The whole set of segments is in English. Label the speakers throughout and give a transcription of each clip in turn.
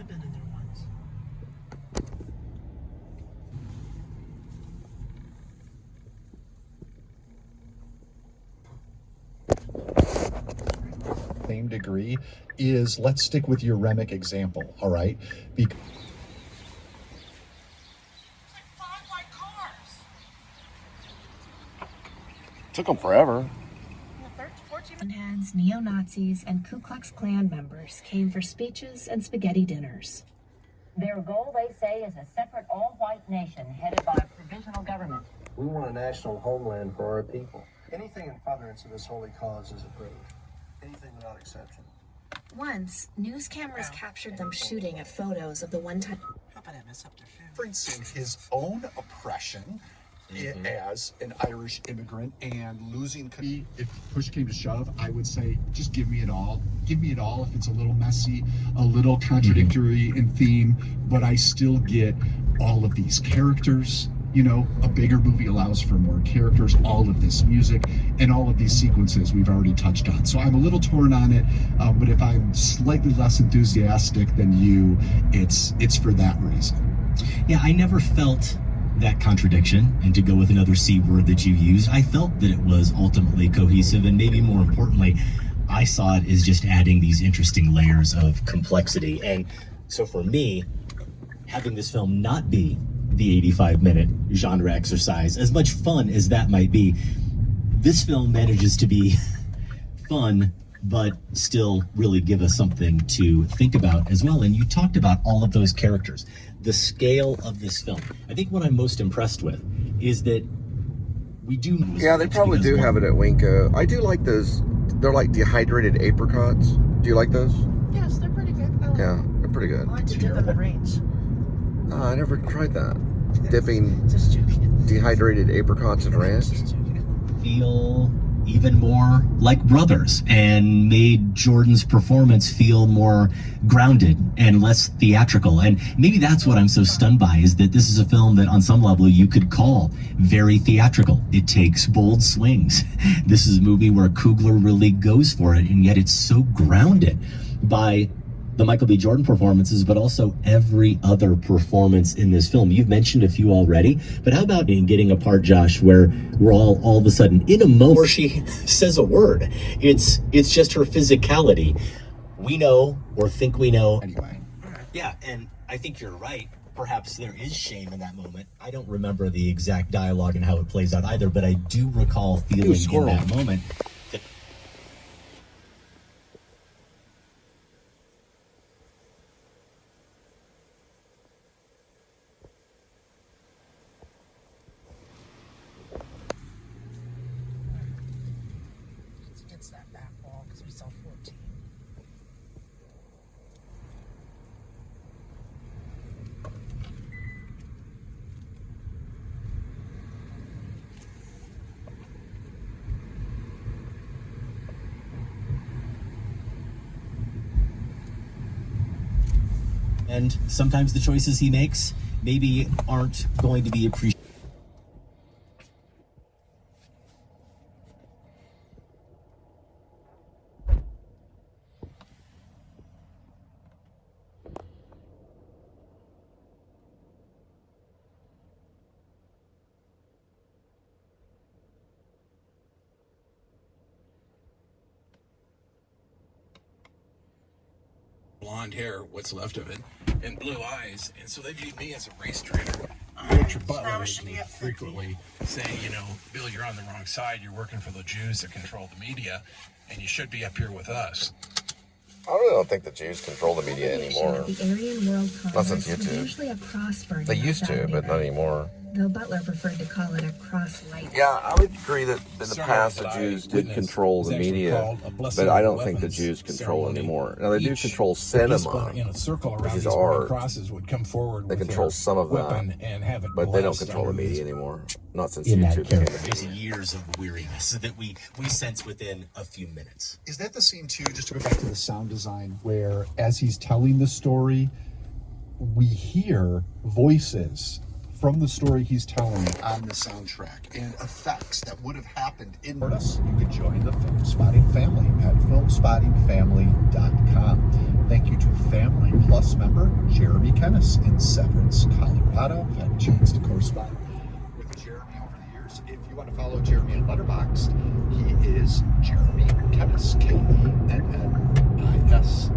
Speaker 1: I've been in there once.
Speaker 2: Same degree is, let's stick with your Remick example, all right? Because
Speaker 1: It's like 5 white cars.
Speaker 3: Took them forever.
Speaker 4: Heads, neo-Nazis, and Ku Klux Klan members came for speeches and spaghetti dinners.
Speaker 5: Their goal, they say, is a separate all-white nation headed by a provisional government.
Speaker 6: We want a national homeland for our people. Anything in furtherance of this holy cause is approved. Anything without exception.
Speaker 4: Once, news cameras captured them shooting at photos of the one-time...
Speaker 1: How about I mess up their food?
Speaker 2: referencing his own oppression as an Irish immigrant and losing. If push came to shove, I would say, just give me it all. Give me it all if it's a little messy, a little contradictory in theme, but I still get all of these characters. You know, a bigger movie allows for more characters, all of this music, and all of these sequences we've already touched on. So I'm a little torn on it, but if I'm slightly less enthusiastic than you, it's for that reason.
Speaker 7: Yeah, I never felt that contradiction, and to go with another C word that you used, I felt that it was ultimately cohesive, and maybe more importantly, I saw it as just adding these interesting layers of complexity. And so for me, having this film not be the 85-minute genre exercise, as much fun as that might be, this film manages to be fun, but still really give us something to think about as well. And you talked about all of those characters, the scale of this film. I think what I'm most impressed with is that we do...
Speaker 3: Yeah, they probably do have it at Winco. I do like those. They're like dehydrated apricots. Do you like those?
Speaker 1: Yes, they're pretty good.
Speaker 3: Yeah, they're pretty good.
Speaker 1: I like to dip them in range.
Speaker 3: Oh, I never tried that. Dipping
Speaker 1: Just joking.
Speaker 3: dehydrated apricots in ranch.
Speaker 1: Just joking.
Speaker 7: Feel even more like brothers, and made Jordan's performance feel more grounded and less theatrical. And maybe that's what I'm so stunned by, is that this is a film that on some level you could call very theatrical. It takes bold swings. This is a movie where Coogler really goes for it, and yet it's so grounded by the Michael B. Jordan performances, but also every other performance in this film. You've mentioned a few already, but how about in getting a part, Josh, where we're all of a sudden in a moment where she says a word? It's just her physicality. We know, or think we know.
Speaker 2: Anyway.
Speaker 7: Yeah, and I think you're right. Perhaps there is shame in that moment. I don't remember the exact dialogue and how it plays out either, but I do recall feeling in that moment.
Speaker 1: It's that back wall because we saw 14.
Speaker 7: And sometimes the choices he makes maybe aren't going to be appreciated.
Speaker 8: Blonde hair, what's left of it, and blue eyes, and so they viewed me as a race traitor. Richard Butler was frequently saying, you know, Bill, you're on the wrong side. You're working for the Jews that control the media, and you should be up here with us.
Speaker 3: I really don't think the Jews control the media anymore.
Speaker 4: The Aryan World
Speaker 3: Not since
Speaker 4: Congress was
Speaker 3: YouTube.
Speaker 4: usually a cross burning.
Speaker 3: They used to, but not anymore.
Speaker 4: Though Butler preferred to call it a cross light.
Speaker 3: Yeah, I would agree that in the past the Jews did control the media, but I don't think the Jews control anymore. Now they do control cinema, which is art. They control some of that, but they don't control the media anymore. Not since YouTube came.
Speaker 7: There's years of weariness that we sense within a few minutes.
Speaker 2: Is that the scene too, just to go back to the sound design, where as he's telling the story, we hear voices from the story he's telling on the soundtrack and effects that would have happened in us? You can join the Filmspotting family at filmspottingfamily.com. Thank you to Family Plus member photographer, Jeremy Kennis in Severance, Colorado. I've had a chance to correspond with Jeremy over the years. If you want to follow Jeremy on Letterboxd, he is Jeremy Kennis, Kennis.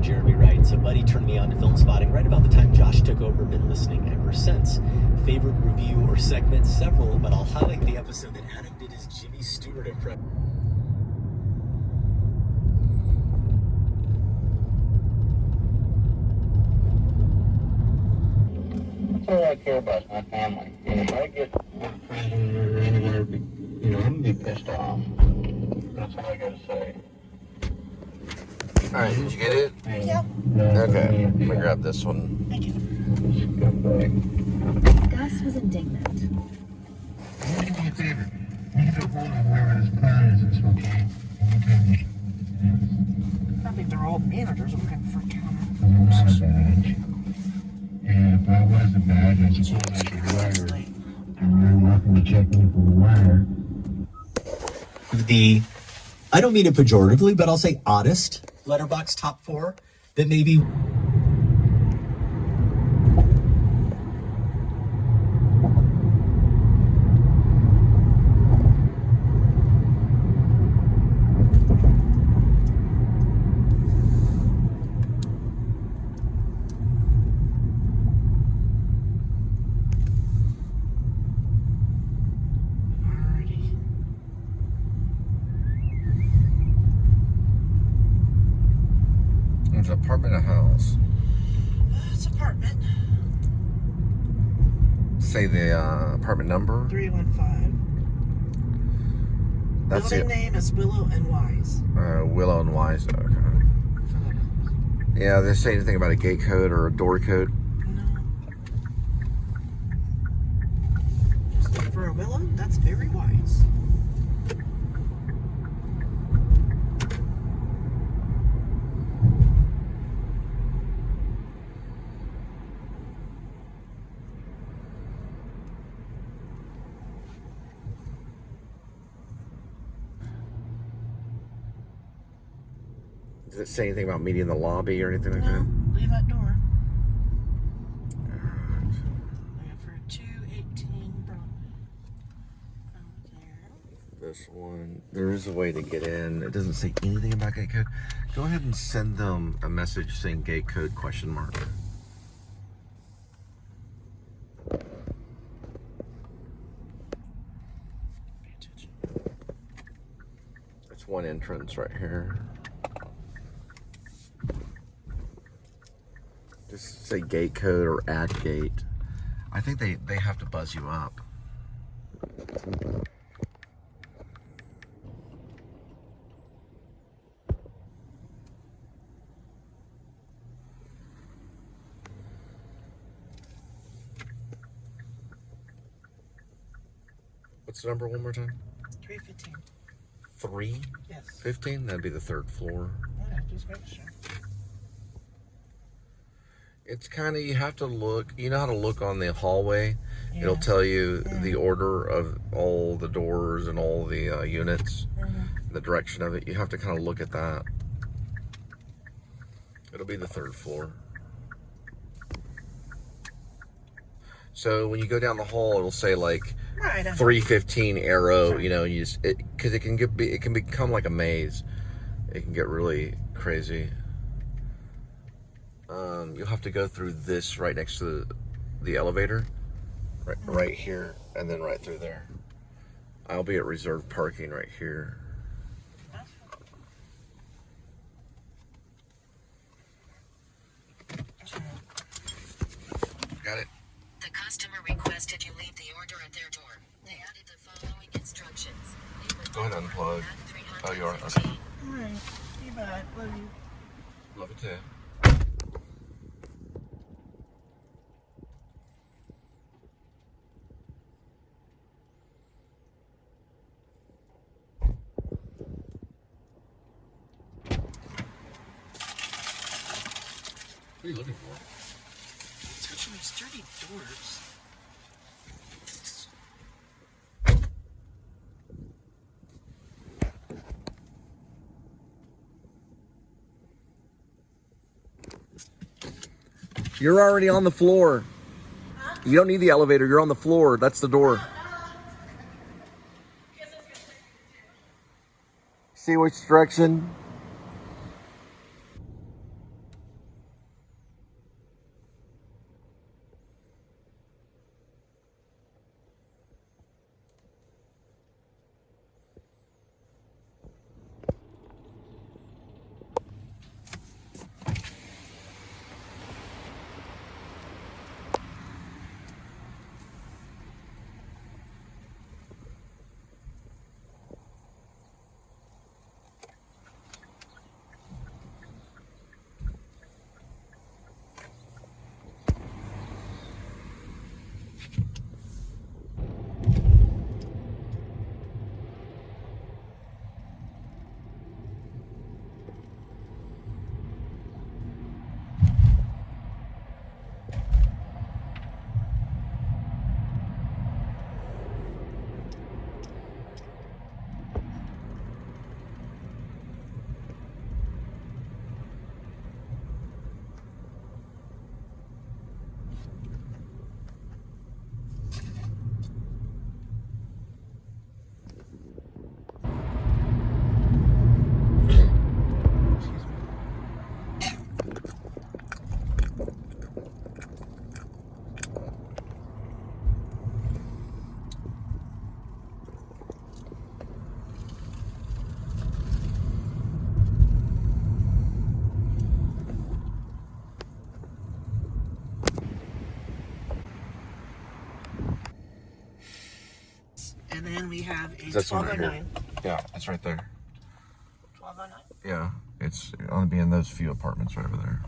Speaker 7: Jeremy writes, a buddy turned me on to Filmspotting right about the time Josh took over. Been listening ever since. Favorite review or segment? Several, but I'll highlight the episode that Adam did his Jimmy Stewart impression.
Speaker 9: That's all I care about is my family. And if I get in prison or anywhere, I'm gonna be pissed off. That's all I gotta say.
Speaker 3: Alright, did you get it?
Speaker 1: Yep.
Speaker 3: Okay, let me grab this one.
Speaker 1: Thank you.
Speaker 4: Gus was indignant.
Speaker 9: Do me a favor. You get a hold of whoever this clown is this weekend.
Speaker 1: I think they're all managers looking for counter.
Speaker 9: I'm not a badge. And if I was a badge, I suppose I should wire. And you're welcome to check me for the wire.
Speaker 7: I don't mean it pejoratively, but I'll say oddest Letterboxd top 4 that maybe.
Speaker 3: It's an apartment or house?
Speaker 1: It's apartment.
Speaker 3: Say the apartment number.
Speaker 1: 315.
Speaker 3: That's
Speaker 1: Building
Speaker 3: it.
Speaker 1: name is Willow and Wise.
Speaker 3: Willow and Wise. Okay. Yeah, they say anything about a gate code or a door code?
Speaker 1: No. For a Willow, that's very wise.
Speaker 3: Does it say anything about meeting in the lobby or anything like
Speaker 1: No,
Speaker 3: that?
Speaker 1: leave that door. Looking for 218
Speaker 3: This one, there is a way to get in. It doesn't say anything about gate code. Go ahead and send them a message saying gate code ? It's one entrance right here. Just say gate code or add gate. I think they have to buzz you up. What's the number one more time?
Speaker 1: 315.
Speaker 3: 315?
Speaker 1: Yes.
Speaker 3: That'd be the third floor.
Speaker 1: Yeah, just make sure.
Speaker 3: It's kind of, you have to look, you know how to look on the hallway?
Speaker 1: Yeah.
Speaker 3: It'll tell you the order of all the doors and all the units, the direction of it. You have to kind of look at that. It'll be the third floor. So when you go down the hall, it'll say like 315 arrow, you know, you just, because it can become like a maze. It can get really crazy. You'll have to go through this right next to the elevator, right here, and then right through there. I'll be at reserved parking right here. Got it?
Speaker 5: The customer requested you leave the order at their door. They added the following instructions.
Speaker 3: Go ahead and unplug. Oh, you are? Okay.
Speaker 1: Alright. You bet. Love you.
Speaker 3: Love it too. What are you looking for?
Speaker 1: Touching these dirty doors.
Speaker 3: You're already on the floor. You don't need the elevator. You're on the floor. That's the door. See which direction?
Speaker 1: And then we have a
Speaker 3: That's one right
Speaker 1: 1209.
Speaker 3: here. Yeah, it's right there.
Speaker 1: 1209.
Speaker 3: Yeah, it's going to be in those few apartments right over there.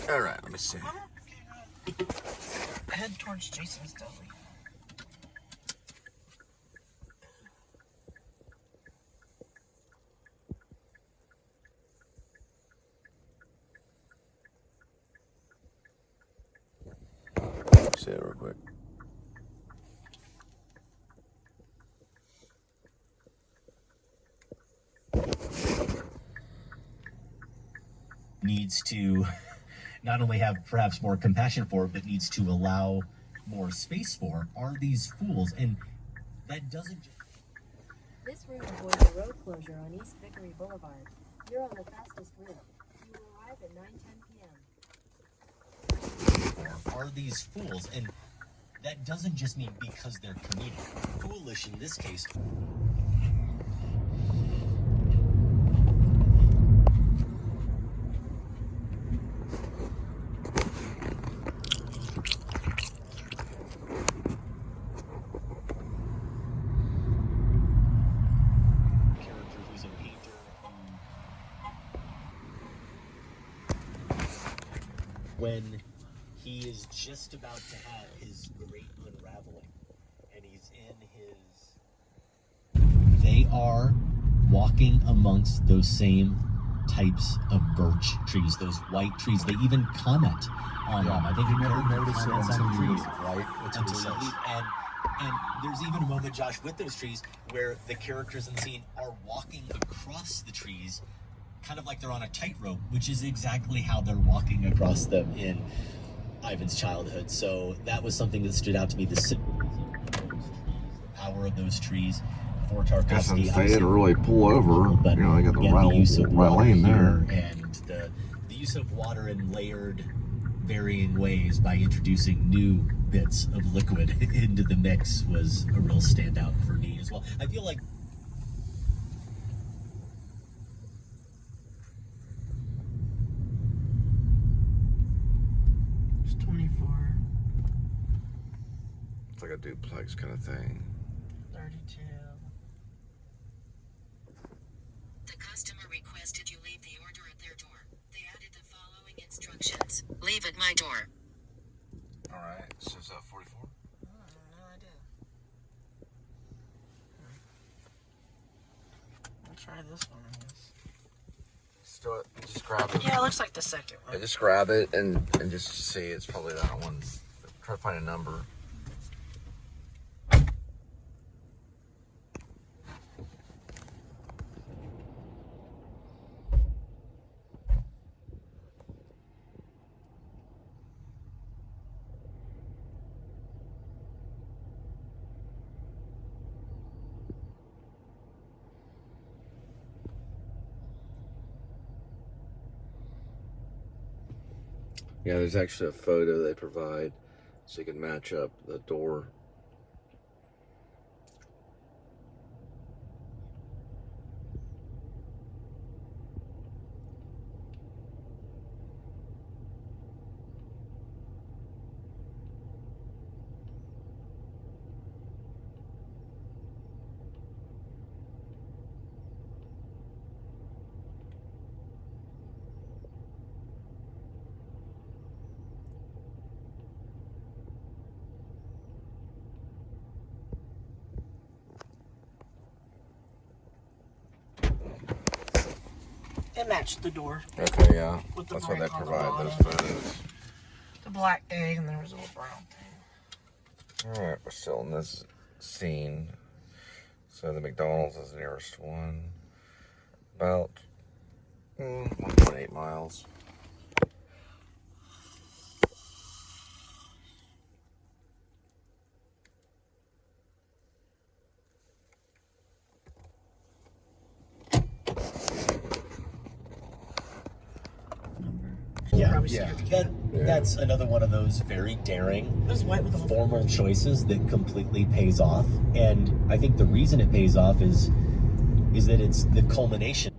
Speaker 3: All right, let me see.
Speaker 1: Head towards Jason's deli.
Speaker 3: See it real quick.
Speaker 7: Needs to not only have perhaps more compassion for, but needs to allow more space for, are these fools. And that doesn't just...
Speaker 4: This route avoids a road closure on East Vickery Boulevard. You're on the fastest route. You will arrive at 9:10 p.m.
Speaker 7: Are these fools. And that doesn't just mean because they're comedic. Foolish in this case. When he is just about to have his great unraveling, and he's in his... They are walking amongst those same types of birch trees, those white trees. They even comment on them. I think
Speaker 2: you never notice it until you leave, right?
Speaker 7: Until you leave. And there's even a moment, Josh, with those trees where the characters in the scene are walking across the trees kind of like they're on a tightrope, which is exactly how they're walking across them in Ivan's childhood. So that was something that stood out to me, the symbolism of those trees, the power of those trees for Tarkovsky.
Speaker 3: They didn't really pull over,
Speaker 7: but
Speaker 3: you know, they got the
Speaker 7: use of
Speaker 3: right lane there.
Speaker 7: And the use of water in layered, varying ways by introducing new bits of liquid into the mix was a real standout for me as well. I feel like
Speaker 1: It's 24.
Speaker 3: It's like a duplex kind of thing.
Speaker 1: 32.
Speaker 10: The customer requested you leave the order at their door. They added the following
Speaker 5: Instructions. Leave at my door.
Speaker 3: All right, so is that 44?
Speaker 1: No idea. I'll try this one, I guess.
Speaker 3: Just grab it.
Speaker 1: Yeah, it looks like the second one.
Speaker 3: Yeah, just grab it and just see. It's probably that one. Try to find a number. Yeah, there's actually a photo they provide so you can match up the door.
Speaker 1: It matched the door.
Speaker 3: Okay, yeah.
Speaker 1: With the
Speaker 3: That's why they
Speaker 1: brick on the
Speaker 3: provide those
Speaker 1: bottom.
Speaker 3: photos.
Speaker 1: The black egg, and there was a little brown thing.
Speaker 3: All right, we're still in this scene. So the McDonald's is the nearest one. About 1.8 miles.
Speaker 7: Yeah,
Speaker 1: Yeah.
Speaker 7: that's another one of those very daring,
Speaker 1: It was white with a little
Speaker 7: formal choices that completely pays off. And I think the reason it pays off is that it's the culmination.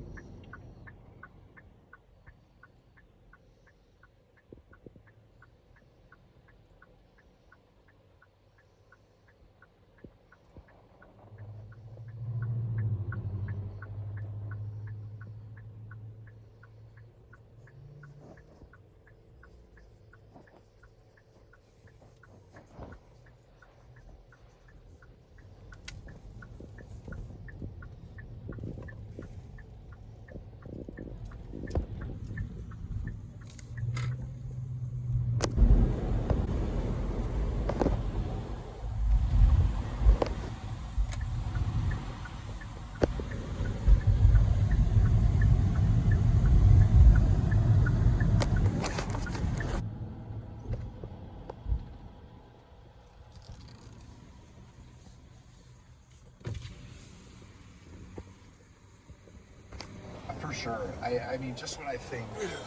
Speaker 2: For sure. I mean, just when I think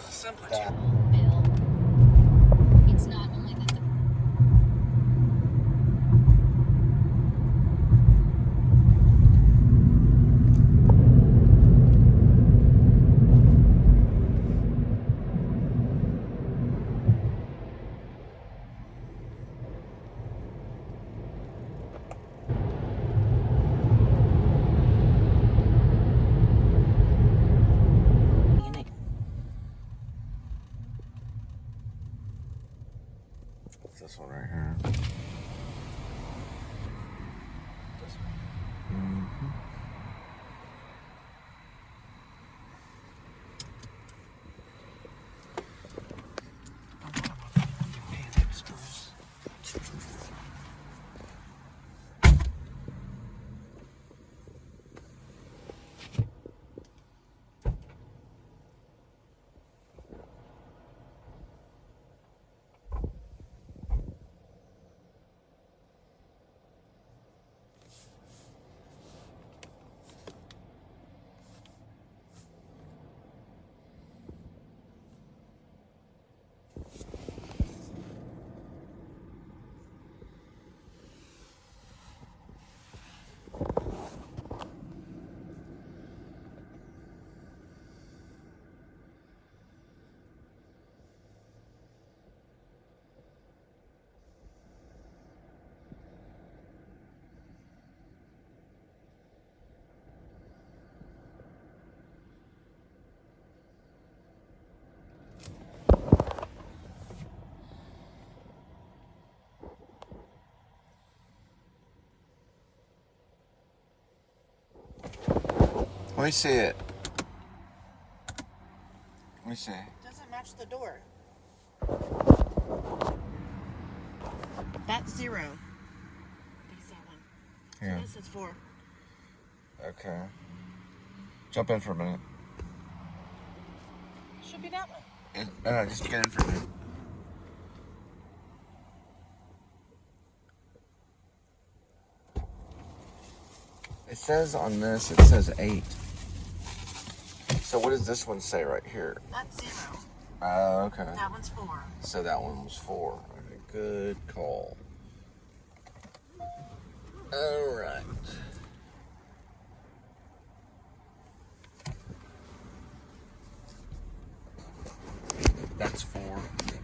Speaker 1: Simply
Speaker 2: that
Speaker 4: Bill, it's not only that the
Speaker 3: It's this one right here. Let me see it. Let me see.
Speaker 1: It doesn't match the door. That's 0. That's that one.
Speaker 3: Here.
Speaker 1: This is 4.
Speaker 3: Okay. Jump in for a minute.
Speaker 1: Should be that one.
Speaker 3: Just get in for a minute. It says on this, it says 8. So what does this one say right here?
Speaker 1: That's 0.
Speaker 3: Okay.
Speaker 1: That one's 4.
Speaker 3: So that one was 4. Okay, good call. All right. That's 4.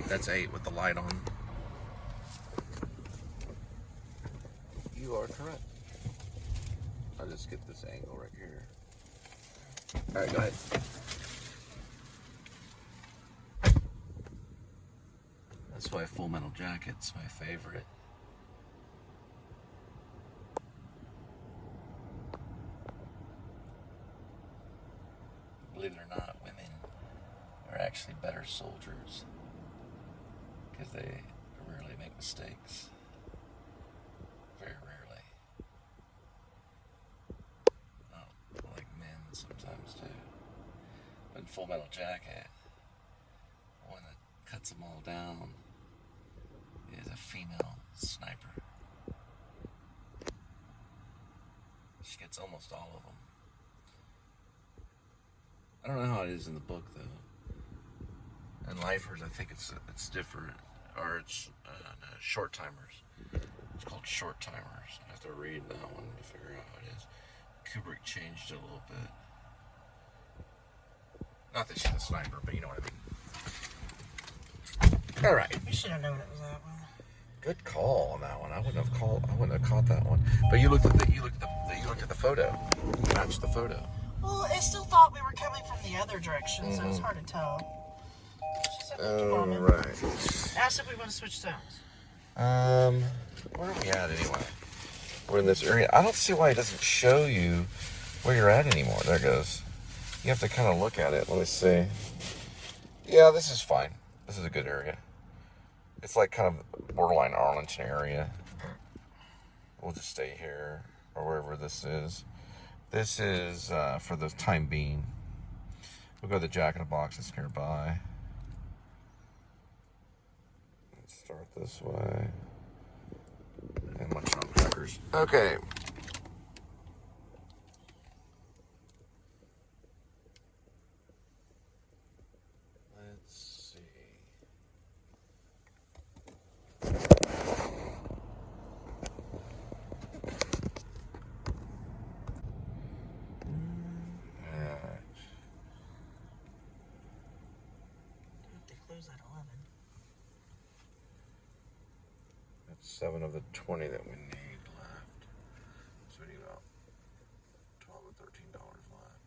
Speaker 3: That's 8 with the light on. You are correct. I'll just get this angle right here. All right, go ahead. That's why Full Metal Jacket's my favorite. Believe it or not, women are actually better soldiers because they rarely make mistakes. Very rarely. Oh, like men sometimes do. But in Full Metal Jacket, the one that cuts them all down is a female sniper. She gets almost all of them. I don't know how it is in the book though. And lifers, I think it's different, or it's short timers. It's called short timers. I have to read that one to figure out how it is. Kubrick changed it a little bit. Not that she's a sniper, but you know what I mean. All right.
Speaker 1: We should have known it was that one.
Speaker 3: Good call on that one. I wouldn't have caught that one. But you looked at the photo. You matched the photo.
Speaker 1: Well, I still thought we were coming from the other direction, so it's hard to tell. She said,
Speaker 3: All right.
Speaker 1: asked if we want to switch zones.
Speaker 3: Where are we at anyway? We're in this area. I don't see why it doesn't show you where you're at anymore. There it goes. You have to kind of look at it. Let me see. Yeah, this is fine. This is a good area. It's like kind of borderline Arlington area. We'll just stay here or wherever this is. This is for the time being. We'll go to the Jack in the Box that's nearby. Let's start this way. And munch on crackers. Okay. Let's see.
Speaker 1: They close at 11.
Speaker 3: That's 7 of the 20 that we need left. So we need about $12 or $13 left.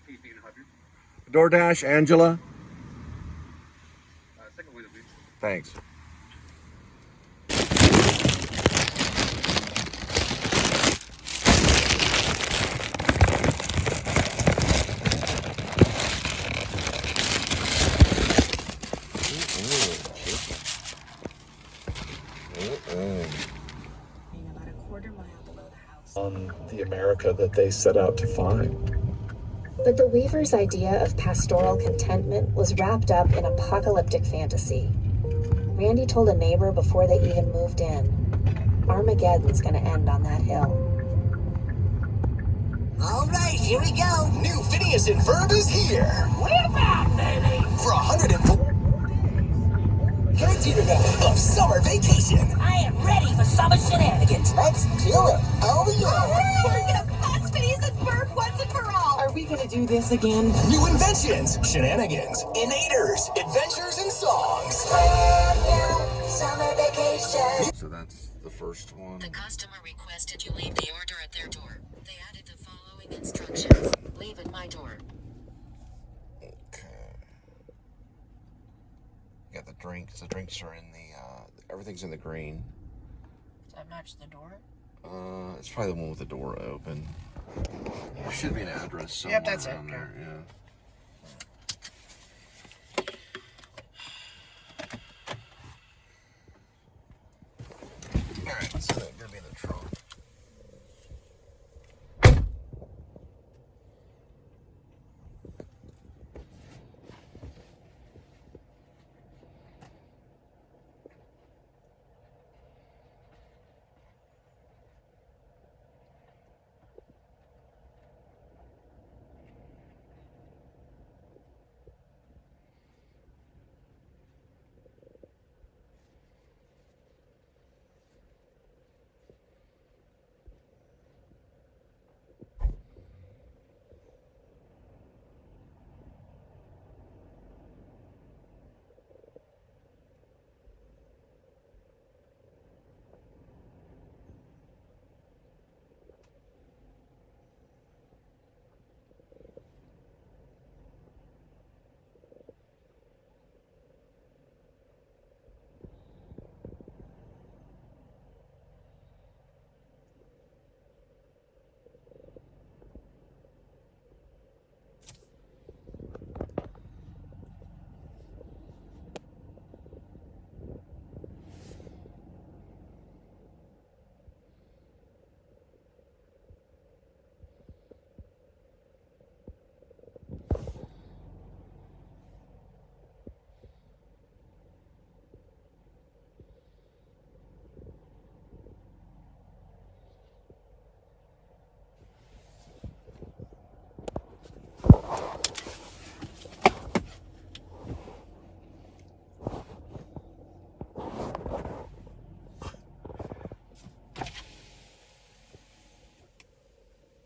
Speaker 3: Okay. DoorDash, Angela.
Speaker 10: Second wheel, please.
Speaker 3: Thanks.
Speaker 1: About a quarter mile below the house.
Speaker 2: On the America that they set out to find.
Speaker 11: But the Weavers' idea of pastoral contentment was wrapped up in apocalyptic fantasy. Randy told a neighbor before they even moved in, Armageddon's gonna end on that hill.
Speaker 12: All right, here we go. New Phineas and Ferb is here. We're back, baby. For 104 theater of summer vacation.
Speaker 5: I am ready for summer shenanigans.
Speaker 12: Let's do it. Oh, yeah.
Speaker 11: We're gonna bust Phineas and Ferb once and for all. Are we gonna do this again?
Speaker 12: New inventions, shenanigans, innators, adventures, and songs.
Speaker 11: Summer vacation.
Speaker 3: So that's the first one.
Speaker 4: The customer requested you leave the order at their door. They added the following instructions. Leave at my door.
Speaker 3: Okay. You got the drinks. The drinks are in the, everything's in the green.
Speaker 1: Does that match the door?
Speaker 3: It's probably the one with the door open. There should be an address somewhere.
Speaker 1: Yep, that's it.
Speaker 3: Around there, yeah. Alright, so they're gonna be in the trunk.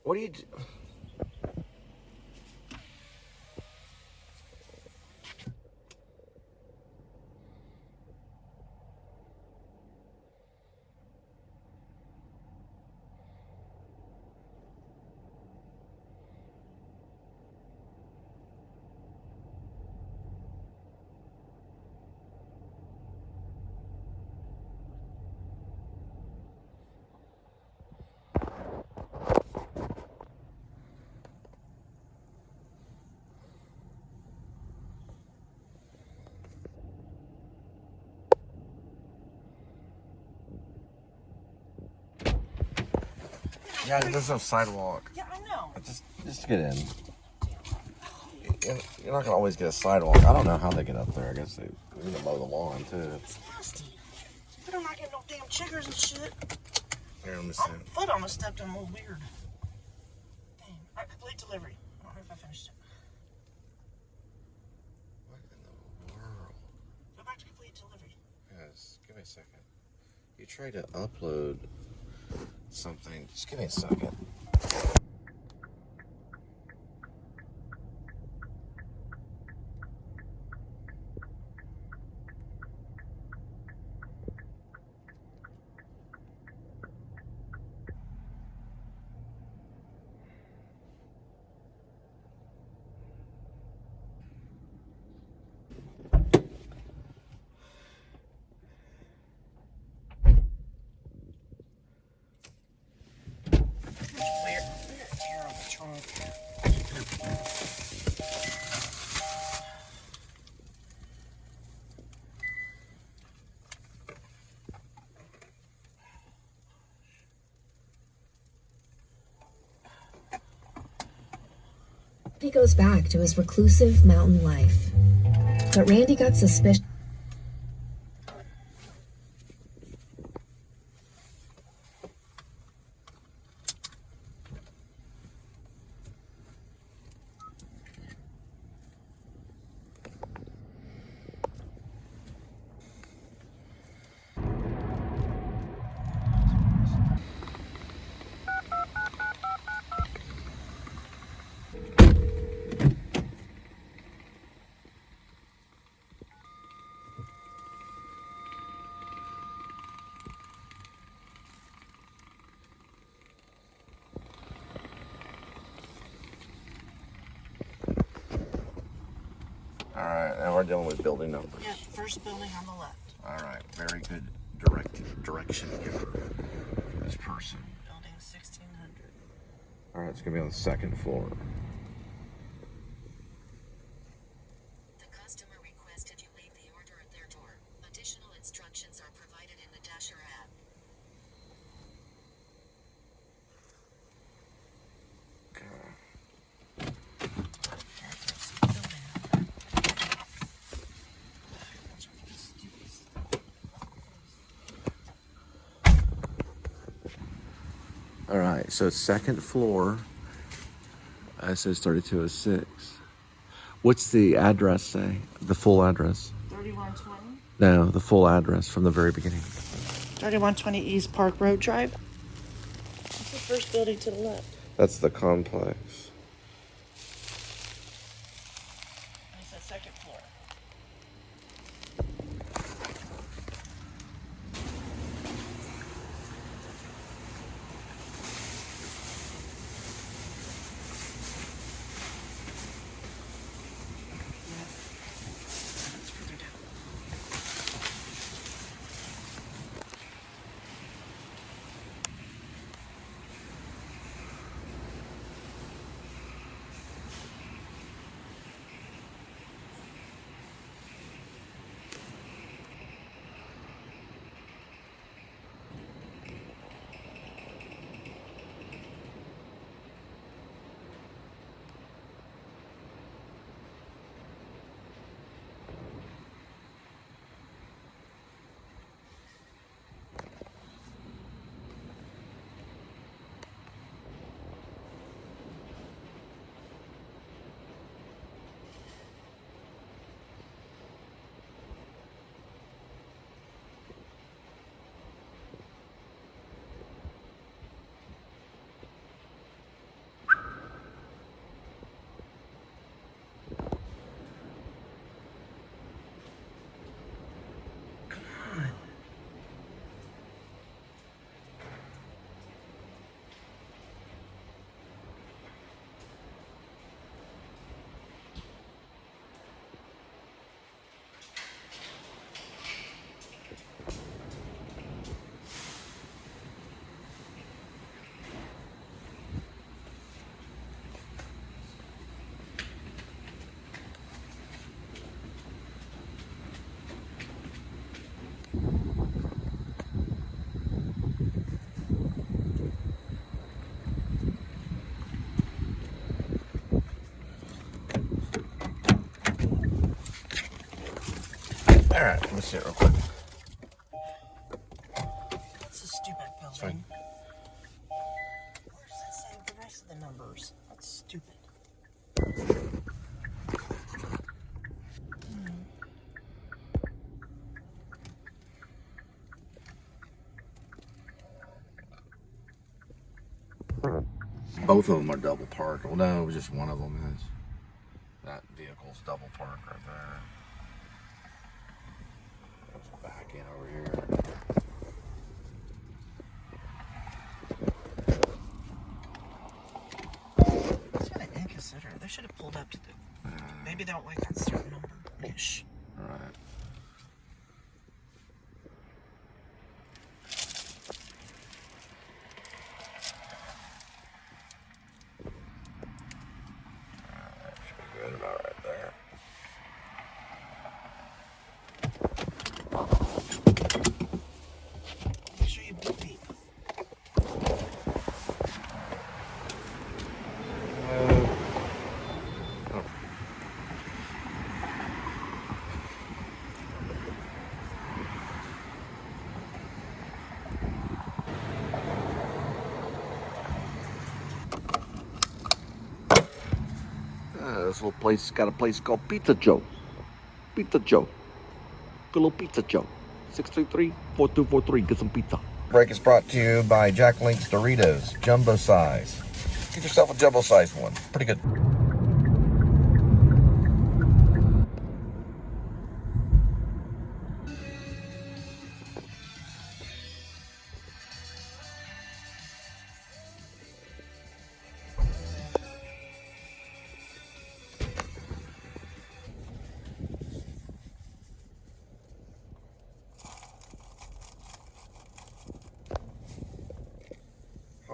Speaker 3: What do you do? Yeah, there's no sidewalk.
Speaker 1: Yeah, I know.
Speaker 3: Just get in. You're not gonna always get a sidewalk. I don't know how they get up there. I guess they need to mow the lawn too.
Speaker 1: It's nasty. But I'm not getting no damn chiggers and shit.
Speaker 3: Here, let me see.
Speaker 1: My foot almost stepped in a little weird. Dang. Alright, complete delivery. I don't know if I finished it.
Speaker 3: What in the world?
Speaker 1: Go back to complete delivery.
Speaker 3: Yes, give me a second. You tried to upload something. Just give me a second.
Speaker 11: He goes back to his reclusive mountain life. But Randy got suspicious.
Speaker 3: we're dealing with building numbers.
Speaker 1: Yep, first building on the left.
Speaker 3: All right, very good direction here for this person.
Speaker 1: Building 1600.
Speaker 3: All right, it's gonna be on the second floor.
Speaker 4: The customer requested you leave the order at their door. Additional instructions are provided in the Dasher app.
Speaker 3: All right, so second floor. It says 3206. What's the address say? The full address?
Speaker 1: 3120.
Speaker 3: No, the full address from the very beginning.
Speaker 1: 3120 East Park Road Drive. That's the first building to the left.
Speaker 3: That's the complex.
Speaker 1: It's the second floor. It's further down.
Speaker 3: All right, let me see it real quick.
Speaker 1: It's a stupid building.
Speaker 3: It's fine.
Speaker 1: Where does it say the rest of the numbers? That's stupid.
Speaker 3: Both of them are double parked. Well, no, just one of them is. That vehicle's double parked right there. Let's back in over here.
Speaker 1: That's kind of inconsiderate. They should have pulled up to the. Maybe they don't like that certain number. Ish.
Speaker 3: All right. That should be good about right there.
Speaker 1: Make sure you beep beep.
Speaker 3: This little place got a place called Pizza Joe. Pizza Joe. Good little Pizza Joe. 633-4243. Get some pizza. Break is brought to you by Jack Link's Doritos. Jumbo size. Get yourself a jumbo size one. Pretty good.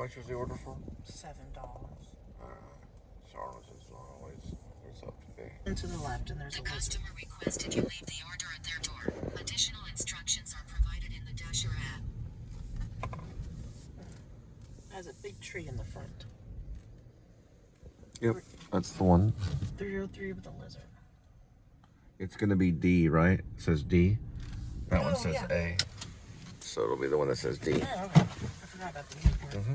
Speaker 3: How much was the order for?
Speaker 1: $7.
Speaker 3: Charlotte's is always it's up to be.
Speaker 1: And to the left, and there's
Speaker 4: The
Speaker 1: a lizard.
Speaker 4: customer requested you leave the order at their door. Additional instructions are provided in the Dasher app.
Speaker 1: Has a big tree in the front.
Speaker 3: Yep, that's the one.
Speaker 1: 303 with a lizard.
Speaker 3: It's gonna be D, right? It says D. That one says
Speaker 1: yeah.
Speaker 3: A. So it'll be the one that says D.
Speaker 1: Yeah, okay. I forgot about the E part.
Speaker 3: Mm-hmm.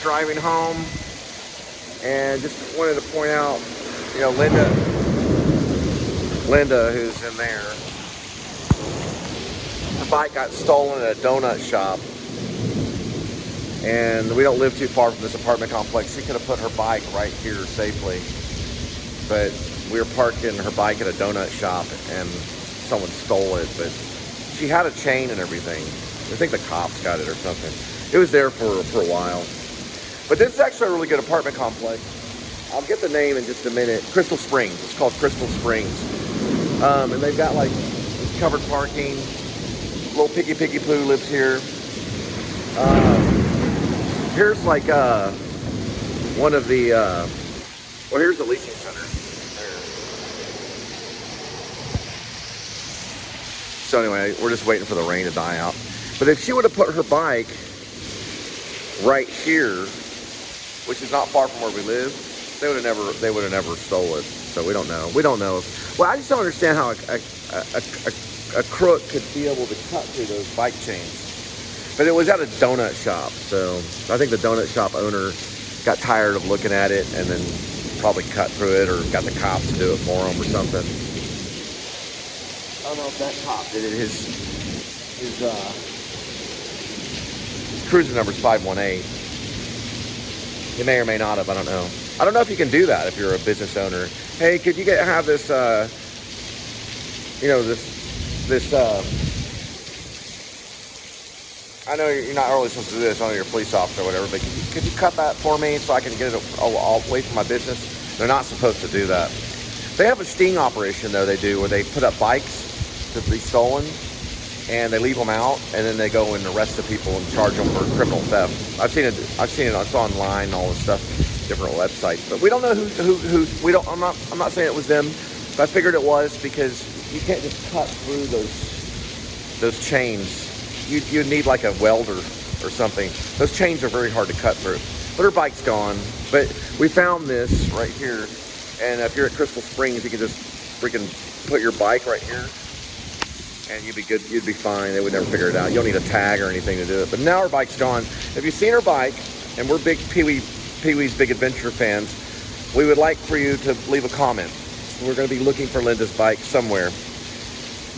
Speaker 3: driving home, and just wanted to point out, you know, Linda, who's in there, her bike got stolen at a donut shop, and we don't live too far from this apartment complex. She could have put her bike right here safely, but we were parking her bike at a donut shop, and someone stole it, but she had a chain and everything. I think the cops got it or something. It was there for a while. But this is actually a really good apartment complex. I'll get the name in just a minute. Crystal Springs. It's called Crystal Springs. And they've got like covered parking. Little Piggy Poo lives here. Here's like one of the, well, here's the leasing center. So anyway, we're just waiting for the rain to die out. But if she would have put her bike right here, which is not far from where we live, they would have never stole it. So we don't know. We don't know. Well, I just don't understand how a crook could be able to cut through those bike chains. But it was at a donut shop, so I think the donut shop owner got tired of looking at it and then probably cut through it, or got the cops to do it for him or something. I don't know if that cop did it. His cruiser number's 518. He may or may not have. I don't know. I don't know if you can do that if you're a business owner. Hey, could you have this, you know, this, I know you're not really supposed to do this. I know you're a police officer or whatever, but could you cut that for me so I can get it all away from my business? They're not supposed to do that. They have a sting operation, though, they do, where they put up bikes to be stolen, and they leave them out, and then they go and arrest the people and charge them for criminal theft. I've seen it. It's online, all this stuff, different websites. But we don't know who. We don't. I'm not saying it was them, but I figured it was, because you can't just cut through those chains. You need like a welder or something. Those chains are very hard to cut through. But her bike's gone. But we found this right here, and if you're at Crystal Springs, you can just freaking put your bike right here, and you'd be good. You'd be fine. They would never figure it out. You don't need a tag or anything to do it. But now her bike's gone. If you've seen her bike, and we're big Pee-wee's Big Adventure fans, we would like for you to leave a comment. We're going to be looking for Linda's bike somewhere.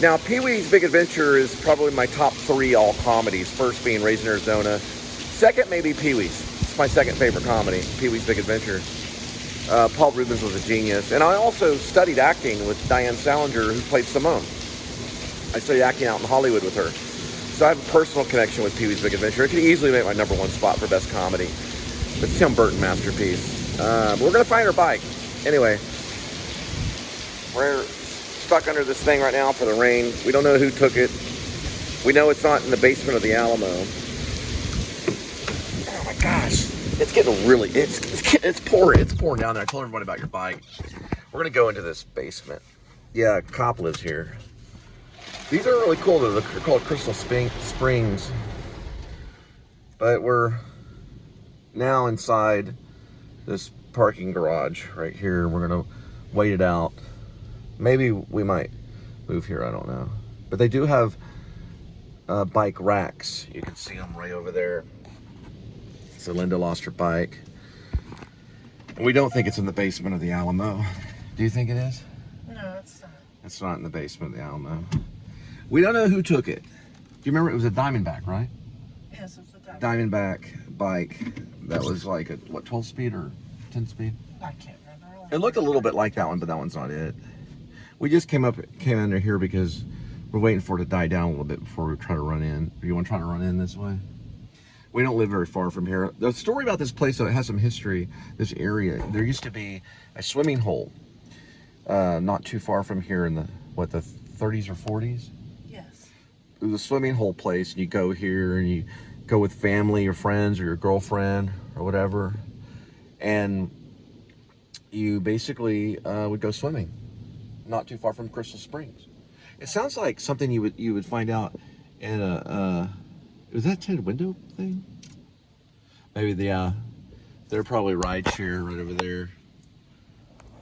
Speaker 3: Now, Pee-wee's Big Adventure is probably my top 3 all comedies. First being Raising Arizona. Second, maybe Pee-wee's. It's my second favorite comedy, Pee-wee's Big Adventure. Paul Reubens was a genius. And I also studied acting with Diane Salinger, who played Simone. I studied acting out in Hollywood with her. So I have a personal connection with Pee-wee's Big Adventure. It could easily make my #1 spot for best comedy. It's Tim Burton masterpiece. But we're going to find her bike. Anyway, we're stuck under this thing right now for the rain. We don't know who took it. We know it's not in the basement of the Alamo. Oh my gosh. It's getting really, it's pouring down there. I told everybody about your bike. We're going to go into this basement. Yeah, a cop lives here. These are really cool. They're called Crystal Springs. But we're now inside this parking garage right here. We're going to wait it out. Maybe we might move here, I don't know. But they do have bike racks. You can see them right over there. So Linda lost her bike. And we don't think it's in the basement of the Alamo. Do you think it is?
Speaker 1: No, it's not.
Speaker 3: It's not in the basement of the Alamo. We don't know who took it. Do you remember? It was a Diamondback, right?
Speaker 1: Yes, it's a
Speaker 3: Diamondback bike that was like a, what, 12 speed or 10 speed?
Speaker 1: I can't remember.
Speaker 3: It looked a little bit like that one, but that one's not it. We just came under here because we're waiting for it to die down a little bit before we try to run in. Do you want to try to run in this way? We don't live very far from here. The story about this place, though, it has some history. This area, there used to be a swimming hole not too far from here in the, what, the 30s or 40s?
Speaker 1: Yes.
Speaker 3: It was a swimming hole place, and you go here and you go with family or friends or your girlfriend or whatever, and you basically would go swimming not too far from Crystal Springs. It sounds like something you would find out in a was that tinted window thing? Maybe they're probably rideshare right over there.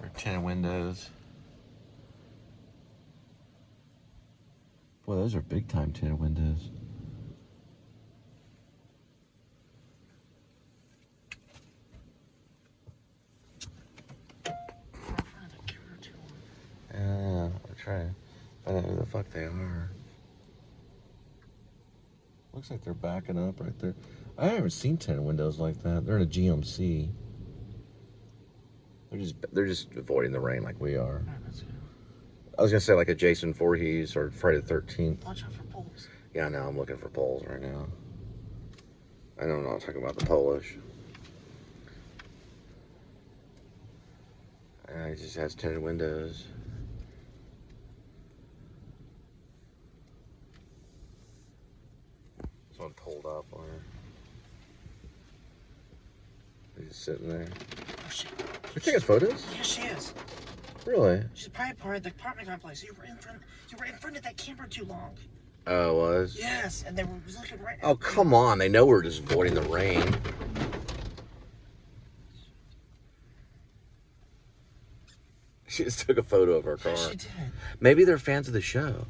Speaker 3: Or tinted windows. Boy, those are big time tinted windows. try to find out who the fuck they are. Looks like they're backing up right there. I haven't seen 10 windows like that. They're in a GMC. They're just avoiding the rain like we are. I was gonna say like a Jason Voorhees or Friday the 13th.
Speaker 1: Watch out for poles.
Speaker 3: Yeah, I know. I'm looking for poles right now. I know I'm not talking about the Polish. It just has tinted windows. This one pulled up on her. He's just sitting there.
Speaker 1: Oh, shit.
Speaker 3: You're taking photos?
Speaker 1: Yeah, she is.
Speaker 3: Really?
Speaker 1: She's probably part of the apartment complex. You were in front of that camera too long.
Speaker 3: Oh, it was?
Speaker 1: Yes, and they were looking right.
Speaker 3: Oh, come on. They know we're just avoiding the rain. She just took a photo of her car.
Speaker 1: Yeah, she did.
Speaker 3: Maybe they're fans of the show.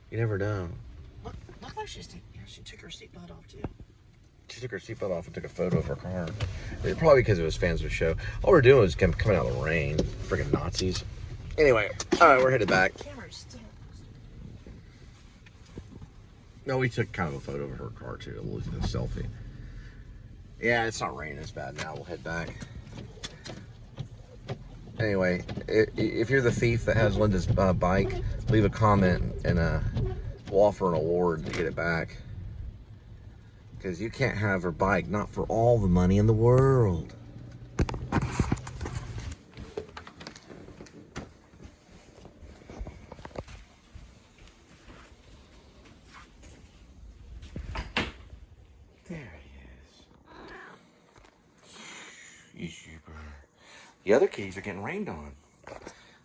Speaker 3: You never know.
Speaker 1: Look like she took her seatbelt off too.
Speaker 3: She took her seatbelt off and took a photo of her car. Probably because it was fans of the show. All we're doing is coming out of the rain. Freaking Nazis. Anyway, all right, we're headed back. No, we took kind of a photo of her car too, a little selfie. Yeah, it's not raining as bad now. We'll head back. Anyway, if you're the thief that has Linda's bike, leave a comment and we'll offer an award to get it back. Because you can't have her bike, not for all the money in the world. There he is. The other kitties are getting rained on.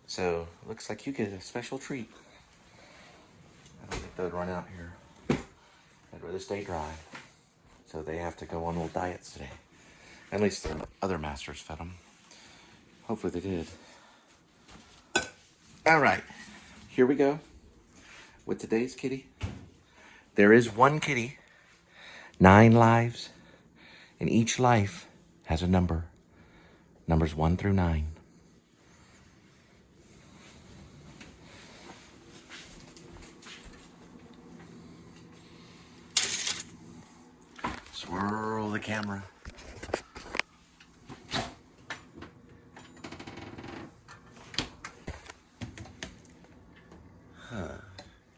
Speaker 3: So, looks like you get a special treat. I don't think they'd run out here. I'd rather stay dry. So they have to go on little diets today. At least their other masters fed them. Hopefully they did. All right, here we go with today's kitty. There is one kitty, 9 lives, and each life has a number. Numbers 1 through 9. Swirl the camera.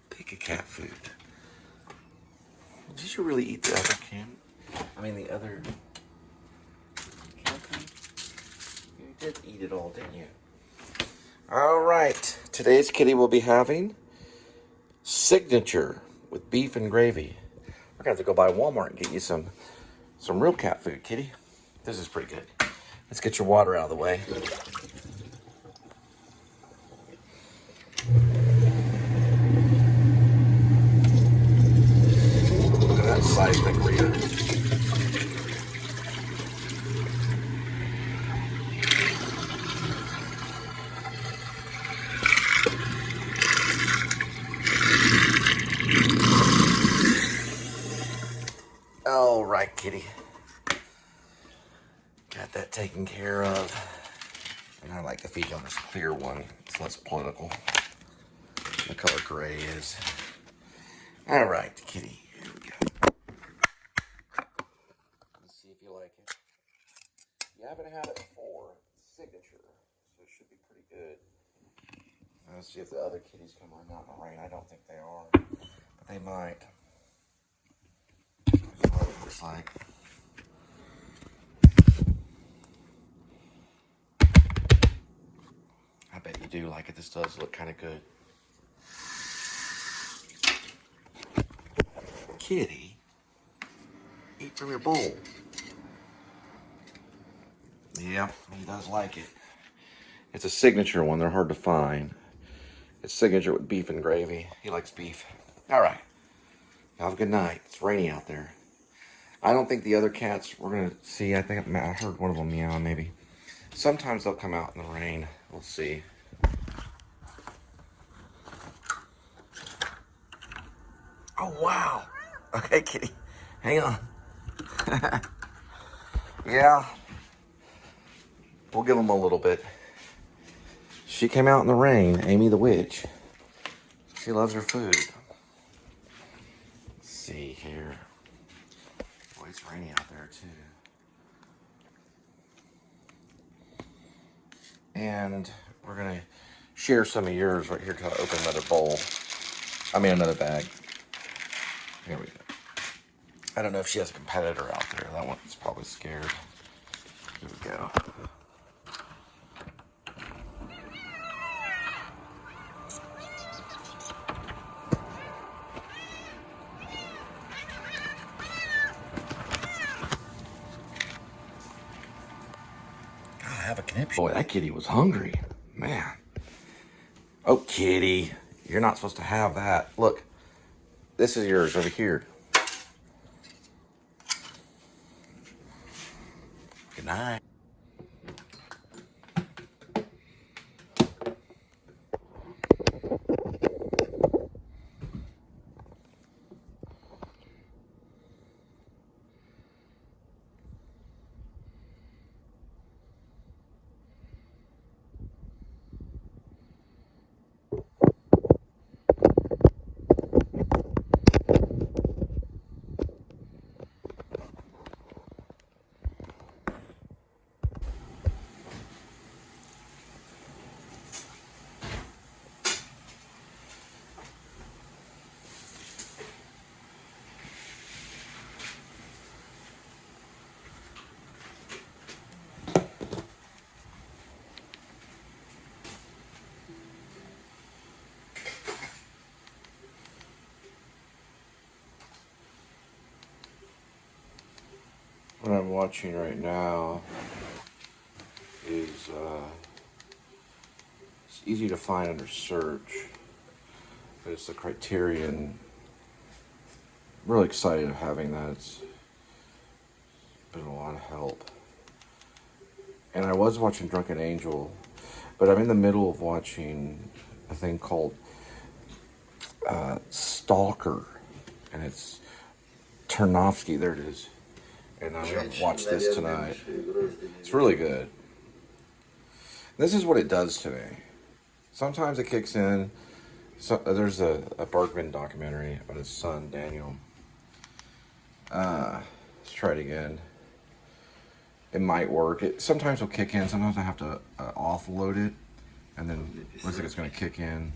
Speaker 3: Pick a cat food. Did you really eat the other the other cat food? You did eat it all, didn't you? All right. Today's kitty will be having signature with beef and gravy. We're gonna have to go by Walmart and get you some real cat food, kitty. This is pretty good. Let's get your water out of the way. Look at that seismic reader. All right, kitty. Got that taken care of. And I like to feed you on this clear one. It's less political. The color gray is. All right, kitty. Here we go. Let's see if you like it. You haven't had it before. Signature. So it should be pretty good. Let's see if the other kitties come run out in the rain. I don't think they are. But they might. That's what it looks like. I bet you do like it. This does look kind of good. Kitty, eat from your bowl. Yep, he does like it. It's a signature one. They're hard to find. It's signature with beef and gravy. He likes beef. All right. Have a good night. It's rainy out there. I don't think the other cats we're going to see. I think I heard one of them meow maybe. Sometimes they'll come out in the rain. We'll see. Oh, wow. Okay, kitty. Hang on. Yeah. We'll give them a little bit. She came out in the rain, Amy the witch. She loves her food. Let's see here. Boy, it's rainy out there too. And we're gonna share some of yours right here to open another bowl. I mean another bag. Here we go. I don't know if she has a competitor out there. That one's probably scared. Here we go. Have a conniption. Boy, that kitty was hungry. Man. Oh, kitty. You're not supposed to have that. Look. This is yours over here. Good night. What I'm watching right now is it's easy to find under search, but it's the Criterion. I'm really excited of having that. It's been a lot of help. And I was watching Drunken Angel, but I'm in the middle of watching a thing called Stalker, and it's Tarnowski. There it is. And I'm going to watch this tonight. It's really good. This is what it does to me. Sometimes it kicks in. So, there's a Bergman documentary about his son, Daniel. Let's try it again. It might work. Sometimes it'll kick in. Sometimes I have to offload it. And then it looks like it's going to kick in.